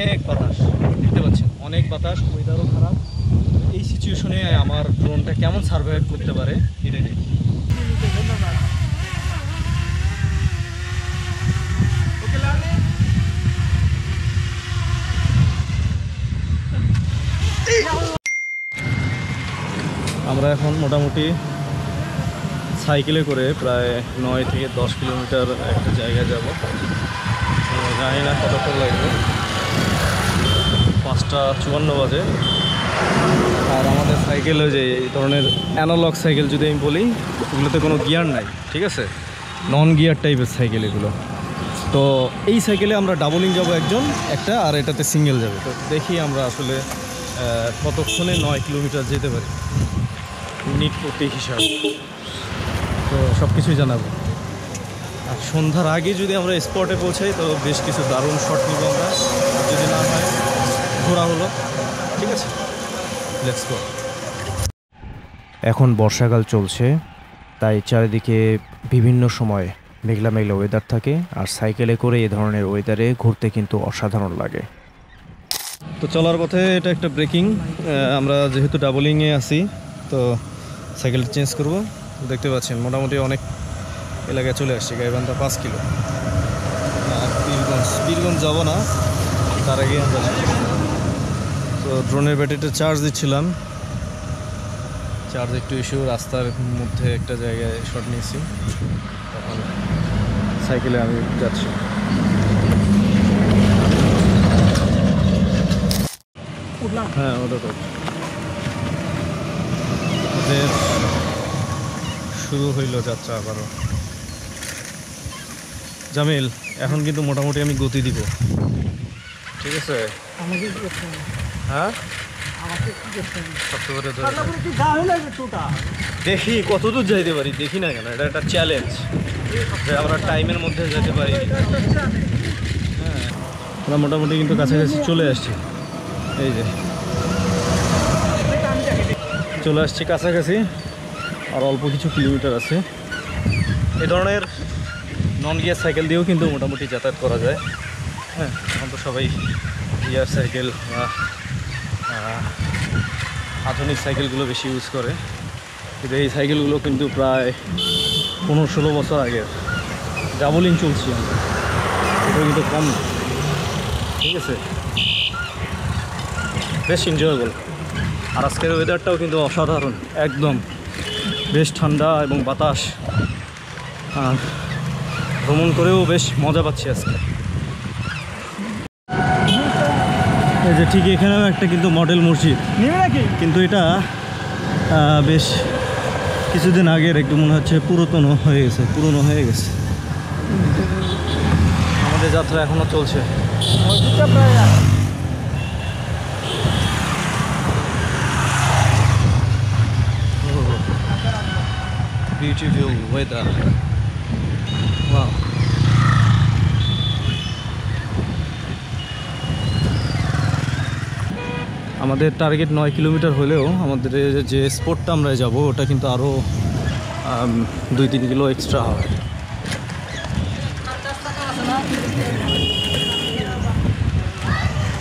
অনেক বাতাস, দেখতে পাচ্ছেন অনেক বাতাস, ওয়েদারও খারাপ। এই সিচুয়েশনে আমার ড্রোনটা কেমন সার্ভাইভ করতে পারে এটা দেখি। আমরা এখন মোটামুটি সাইকেলে করে প্রায় 9 থেকে 10 কিলোমিটার একটা জায়গায় যাব। জানি না কতক্ষণ লাগবে, 5:54 বাজে। আর আমাদের সাইকেল ওই যে এই ধরনের অ্যানালগ সাইকেল যদি আমি বলি, ওগুলোতে কোনো গিয়ার নাই, ঠিক আছে, নন গিয়ার টাইপের সাইকেল এগুলো। তো এই সাইকেলে আমরা ডাবলিং যাব একজন একটা, আর এটাতে সিঙ্গেল যাবে। তো দেখি আমরা আসলে কতক্ষণে 9 কিলোমিটার যেতে পারি, মিনিট প্রতি হিসাব। তো সব কিছুই জানাবো। আর সন্ধ্যার আগে যদি আমরা স্পটে পৌঁছাই তো বেশ কিছু দারুণ শট নিব আমরা, যদি না হয় ঘোরা হলো, ঠিক আছে, লেটস গো। এখন বর্ষাকাল চলছে, তাই চারিদিকে বিভিন্ন সময় মেঘলা মেঘলা ওয়েদার থাকে, আর সাইকেলে করে এ ধরনের ওয়েদারে ঘুরতে কিন্তু অসাধারণ লাগে। তো চলার পথে এটা একটা ব্রেকিং, আমরা যেহেতু ডাবলিংয়ে আছি তো সাইকেলটা চেঞ্জ করব। দেখতে পাচ্ছেন মোটামুটি অনেক এলাকায় চলে আসছে। গাইবান্ধা 5 কিলো, আর বীরগঞ্জ যাব না, তার আগে আমরা তো ড্রোনের ব্যাটারিটা চার্জ দিচ্ছিলাম, চার্জ একটু ইস্যু, রাস্তার মধ্যে একটা জায়গায় শর্ট নিয়েছি, তখন সাইকেলে আমি যাচ্ছি। হ্যাঁ ওটা তো আমাদের শুরু হইল যাত্রা আবারও। জামিল, এখন কিন্তু মোটামুটি আমি গতি দিব, ঠিক আছে? হ্যাঁ দেখি কতদূর যাইতে পারি, দেখি না কেন, এটা একটা চ্যালেঞ্জ যে আমরা টাইমের মধ্যে যেতে পারি। হ্যাঁ আমরা মোটামুটি কিন্তু কাছাকাছি চলে আসছি, এই যে চলে আসছি কাছাকাছি, আর অল্প কিছু কিলোমিটার আছে। এই ধরনের নন গিয়ার সাইকেল দিয়েও কিন্তু মোটামুটি যাতায়াত করা যায়। হ্যাঁ এখন তো সবাই গিয়ার সাইকেল বা আধুনিক সাইকেলগুলো বেশি ইউজ করে, কিন্তু এই সাইকেলগুলো কিন্তু প্রায় 15-16 বছর আগের। ডাবলিং চলছি আমরা, এটা কিন্তু কম, ঠিক আছে, বেশ এনজয়েবল। আর আজকের ওয়েদারটাও কিন্তু অসাধারণ, একদম বেশ ঠান্ডা এবং বাতাস, আর ভ্রমণ করেও বেশ মজা পাচ্ছি আজকে। এই যে ঠিক এখানেও একটা কিন্তু মডেল মসজিদ, কিন্তু এটা বেশ কিছুদিন আগের, একটু মনে হচ্ছে পুরানো হয়ে গেছে। আমাদের যাত্রা এখনো চলছে। Beautiful weather. Wow. আমাদের টার্গেট 9 কিলোমিটার হলেও আমাদের যে স্পটটা আমরা যাব ওটা কিন্তু আরও 2-3 কিলো এক্সট্রা হবে।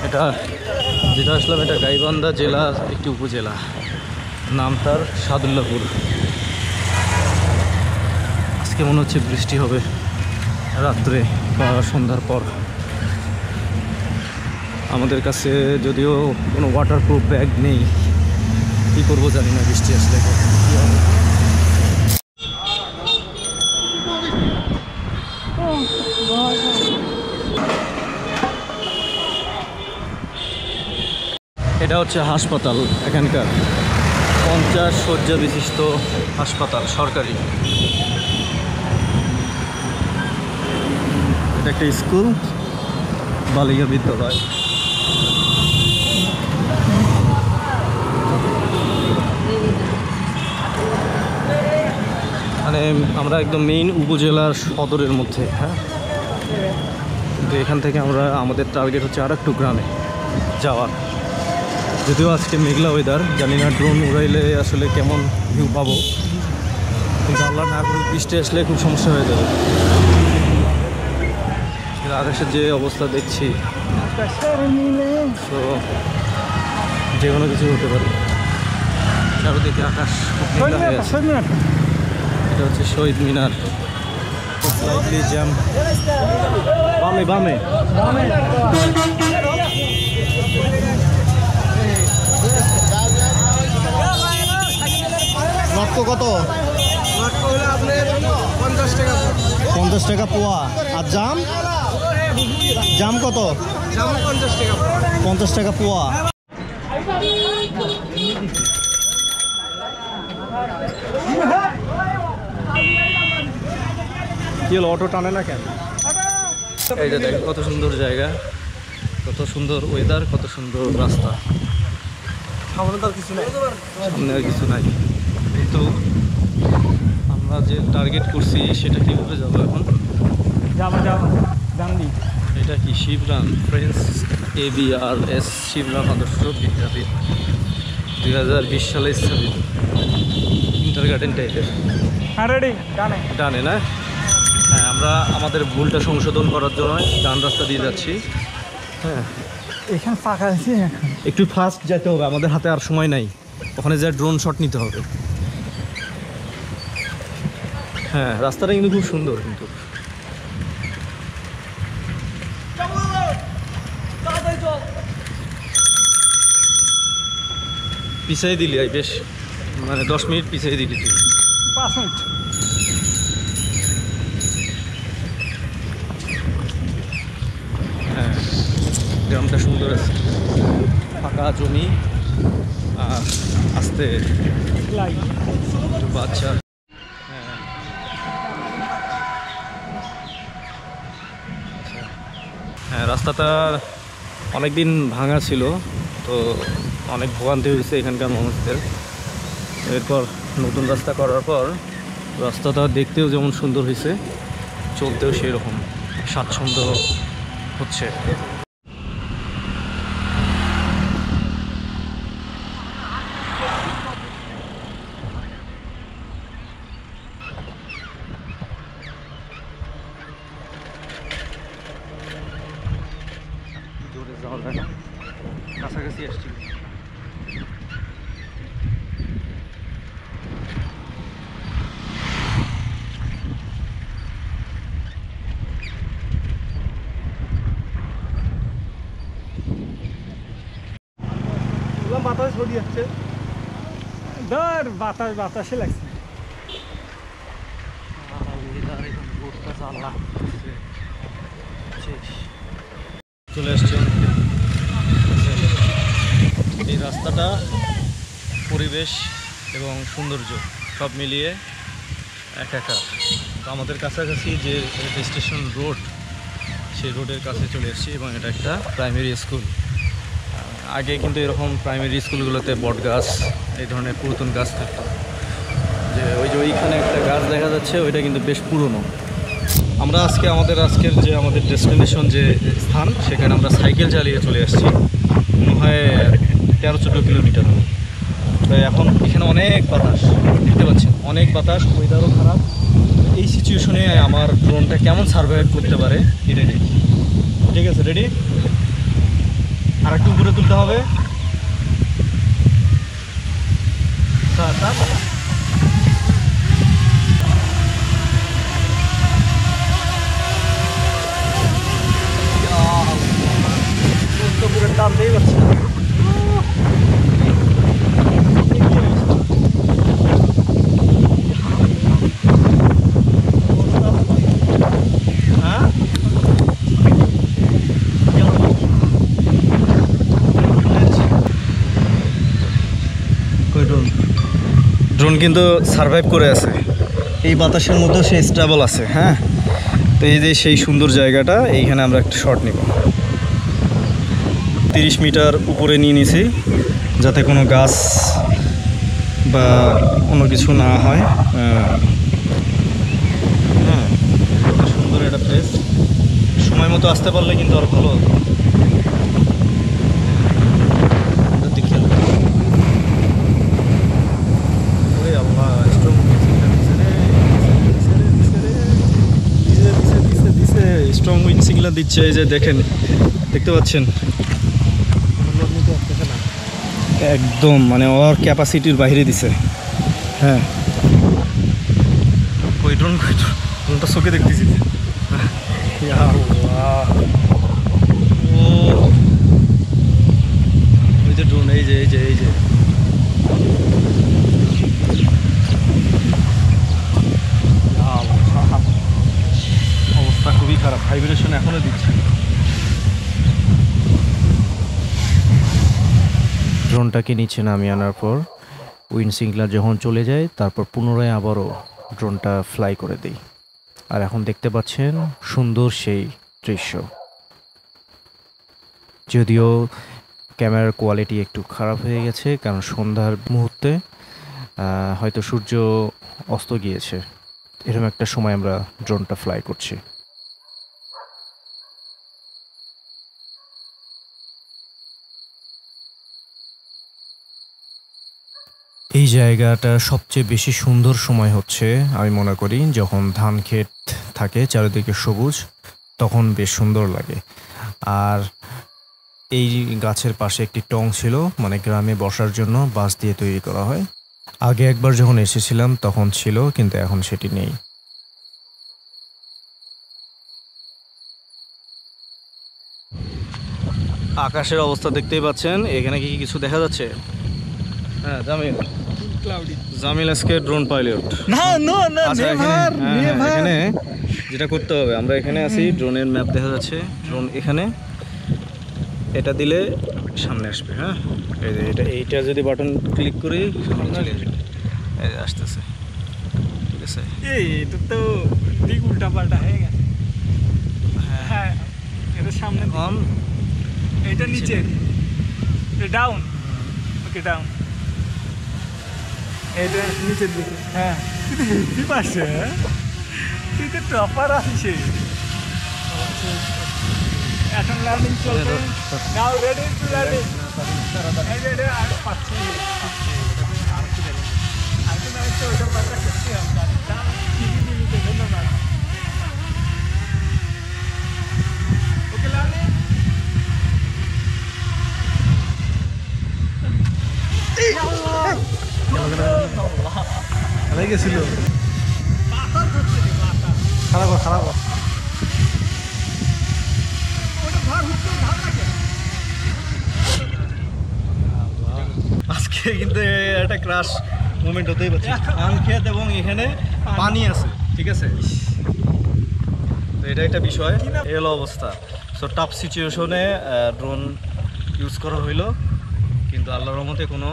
এটা যেটা আসলাম, এটা গাইবান্ধা জেলার একটি উপজেলা, নাম তার সাদুল্লাপুর। আজকে মনে হচ্ছে বৃষ্টি হবে রাত্রে বা সন্ধ্যার পর। আমাদের কাছে যদিও কোনো ওয়াটারপ্রুফ ব্যাগ নেই, কী করবো জানি না বৃষ্টি আসলে কী হবে। এটা হচ্ছে হাসপাতাল, এখানকার 50 শয্যা বিশিষ্ট হাসপাতাল, সরকারি। এটা একটা স্কুল, বালিকা বিদ্যালয়। মানে আমরা একদম মেইন উপজেলার সদরের মধ্যে। হ্যাঁ, কিন্তু এখান থেকে আমরা আমাদের টার্গেট হচ্ছে আর একটু গ্রামে যাওয়ার। যদিও আজকে মেঘলা ওয়েদার, জানি না ড্রোন উড়াইলে আসলে কেমন ভিউ পাবো, কিন্তু আল্লাহ না করুক বৃষ্টি আসলে খুব সমস্যা হয়ে যাবে। আকাশের যে অবস্থা দেখছি, তো যে কোনো কিছু হতে পারে। চারদিকে আকাশ খুব নীল হয়ে আছে। এটা হচ্ছে শহীদ মিনার। Slightly jam. বামে বামে লটকো কত? 50 টাকা পোয়া। আর জাম? জাম কত? 50 টাকা পোয়া। কি হলো, অটো টানে না কেন? এই যে দেখ কত সুন্দর জায়গা, কত সুন্দর ওয়েদার, কত সুন্দর রাস্তা। সামনে আর কিছু নাই, কিন্তু আমরা যে টার্গেট করছি সেটা কীভাবে যাবো এখন? এটা কি শিবরাম ফ্রেন্স ABRS শিবরাম আদর্শ বিদ্যাপীঠ 2020 সালে স্থাপিত ইন্টার গার্ডেন টাইপের। ডানে না? হ্যাঁ, আমরা আমাদের ভুলটা সংশোধন করার জন্য ডান রাস্তা দিয়ে যাচ্ছি। হ্যাঁ, এখানে ফাঁকা আছে। একটু ফাস্ট যেতে হবে, আমাদের হাতে আর সময় নাই। ওখানে যা ড্রোন শট নিতে হবে। হ্যাঁ, রাস্তাটা কিন্তু খুব সুন্দর, কিন্তু পিছিয়ে দিলি বেশ, মানে 10 মিনিট পিছিয়ে দিলি তুই। 5 মিনিট। হ্যাঁ, গ্রামটা সুন্দর আছে, ফাঁকা জমি আর আস্তে একটু বাচ্চা। হ্যাঁ, হ্যাঁ, রাস্তাটা অনেকদিন ভাঙা ছিল, তো অনেক ভোগান্তি হয়েছে এখানকার মানুষদের। এরপর নতুন রাস্তা করার পর রাস্তাটা দেখতেও যেমন সুন্দর হয়েছে, চলতেও সেই রকম স্বাচ্ছন্দ্য হচ্ছে। জোরে যাওয়া যায় না, কাছাকাছি আসছি। বাতাস ছড়িয়ে যাচ্ছে, ধর বাতাসে লাগছে। চলে আসছে এই রাস্তাটা, পরিবেশ এবং সৌন্দর্য সব মিলিয়ে একাকার। তো আমাদের কাছাকাছি যে রেল স্টেশন রোড, সেই রোডের কাছে চলে এসেছি, এবং এটা একটা প্রাইমারি স্কুল। আগে কিন্তু এরকম প্রাইমারি স্কুলগুলোতে বট গাছ, এই ধরনের পুরাতন গাছ থাকতো। যে ওইখানে একটা গাছ দেখা যাচ্ছে, ওইটা কিন্তু বেশ পুরনো। আমরা আজকের যে আমাদের ডেস্টিনেশন যে স্থান, সেখানে আমরা সাইকেল চালিয়ে চলে আসছি, মনে হয় 13-14 কিলোমিটার হবে। তো এখন এখানে অনেক বাতাস দেখতে পাচ্ছেন, অনেক বাতাস, ওয়েদারও খারাপ। এই সিচুয়েশনে আমার ড্রোনটা কেমন সার্ভাইভ করতে পারে এটা দেখি। ঠিক আছে, রেডি? আর একটু উপরে তুলতে হবে। পুরো টানতেই পারছি না। ড্রোন কিন্তু সার্ভাইভ করে আছে এই বাতাসের মধ্যেও, সে স্টেবল আছে। হ্যাঁ, তো এই যে সেই সুন্দর জায়গাটা, এইখানে আমরা একটা শট নিব। 30 মিটার উপরে নিয়ে নিছি, যাতে কোনো গাছ বা কোনো কিছু না হয়। হ্যাঁ, সুন্দর একটা প্লেস। সময় মতো আসতে পারলে কিন্তু আর ভালো হতো। স্ট্রং উইন্ড সিগনাল সিগন্যাল দিচ্ছে, এই যে দেখেন, দেখতে পাচ্ছেন একদম মানে ওর ক্যাপাসিটির বাইরে দিছে। হ্যাঁ কই ড্রোনটা চোখে দেখতেছি। ও ওই যে ড্রোন, এই যে এই যে এই যে অবস্থা খুবই খারাপ, ভাইব্রেশন এখনো দিচ্ছে। ড্রোনটাকে নিচে নামিয়ে আনার পর উইন্ড সিগন্যাল যখন চলে যায় তারপর পুনরায় আবারও ড্রোনটা ফ্লাই করে দিই। আর এখন দেখতে পাচ্ছেন সুন্দর সেই দৃশ্য। যদিও ক্যামেরার কোয়ালিটি একটু খারাপ হয়ে গেছে, কারণ সন্ধ্যার মুহূর্তে হয়তো সূর্য অস্ত গিয়েছে, এরকম একটা সময় আমরা ড্রোনটা ফ্লাই করছি। এই জায়গাটা সবচেয়ে বেশি সুন্দর সময় হচ্ছে আমি মনে করি যখন ধান ক্ষেত থাকে চারিদিকে সবুজ, তখন বেশ সুন্দর লাগে। আর এই গাছের পাশে একটি টং ছিল, মানে গ্রামে বসার জন্য বাঁশ দিয়ে তৈরি করা হয়। আগে একবার যখন এসেছিলাম তখন ছিল, কিন্তু এখন সেটি নেই। আকাশের অবস্থা দেখতেই পাচ্ছেন, এখানে কি কিছু দেখা যাচ্ছে? হ্যাঁ জামিল, জামিল আজকে ড্রোন পাইলট। না না না, আচ্ছা নেভার নেভার। এখানে যেটা করতে হবে, আমরা এখানে আছি, ড্রোনের ম্যাপ দেখা যাচ্ছে, ড্রোন এখানে, এটা দিলে সামনে আসবে। হ্যাঁ এই যে এইটা যদি বাটন ক্লিক করি সামনে চলে আসবে, এই যে আসতেছে, ঠিক আছে। এই এটা তো দিক উল্টা পাল্টা হয়ে গেছে। হ্যাঁ এটা সামনে দিকে। অন, এটা নিচে, এটা ডাউন, ওকে ডাউন, এটা নিচের দিকে। হ্যাঁ তুই তো বুঝতে পারছে, তুই তো টপার আছিস। এখন লার্নিং চলবে, নাও রেডি টু লার্নিং। এই রেডি আর পাচ্ছি আমি তো নাই তো ওটা পাল্টা করছি আমরা। টিভি টিভিতে ধন্যবাদ। ওকে লার্নিং। গেছিল খারাপ খারাপ। আজকে কিন্তু একটা ক্রাশ মুভমেন্ট হতেই পারছে, ধান ক্ষেত এবং এখানে পানি আছে, ঠিক আছে। তো এটা একটা বিষয়, এই হলো অবস্থা। সো টাফ সিচুয়েশনে ড্রোন ইউজ করা হইলো, কিন্তু আল্লাহর রহমতে কোনো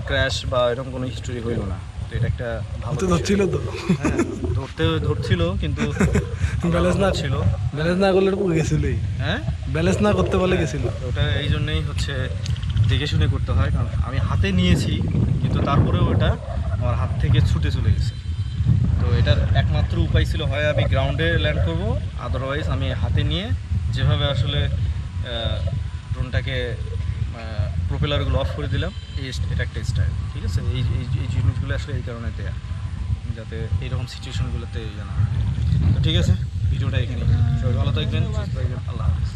ক্র্যাশ বা এরকম কোনো হিস্টোরি হইলো না। তো এটা একটা ভালো ধরছিল তো, হ্যাঁ ধরছিল, কিন্তু ব্যালেন্স না ছিল, ব্যালেন্স না করলে পুরো গেছিলই। হ্যাঁ ব্যালেন্স না করতে বলে গেছিল। ওটা এই জন্যই হচ্ছে দেখে শুনে করতে হয়, কারণ আমি হাতে নিয়েছি কিন্তু তারপরেও ওটা আমার হাত থেকে ছুটে চলে গেছে। তো এটার একমাত্র উপায় ছিল হয় আমি গ্রাউন্ডে ল্যান্ড করব, আদারওয়াইজ আমি হাতে নিয়ে যেভাবে আসলে ড্রোনটাকে প্রোপেলারগুলো অফ করে দিলাম, এটা একটা স্টাইল, ঠিক আছে। এই জিনিসগুলো আসলে এই কারণে দেয়া, যাতে এইরকম সিচুয়েশনগুলোতে জানা হয়। তো ঠিক আছে, ভিডিওটা এখানে, সবাই ভালো থাকবেন, সুস্থ থাকবেন, আল্লাহ হাফিজ।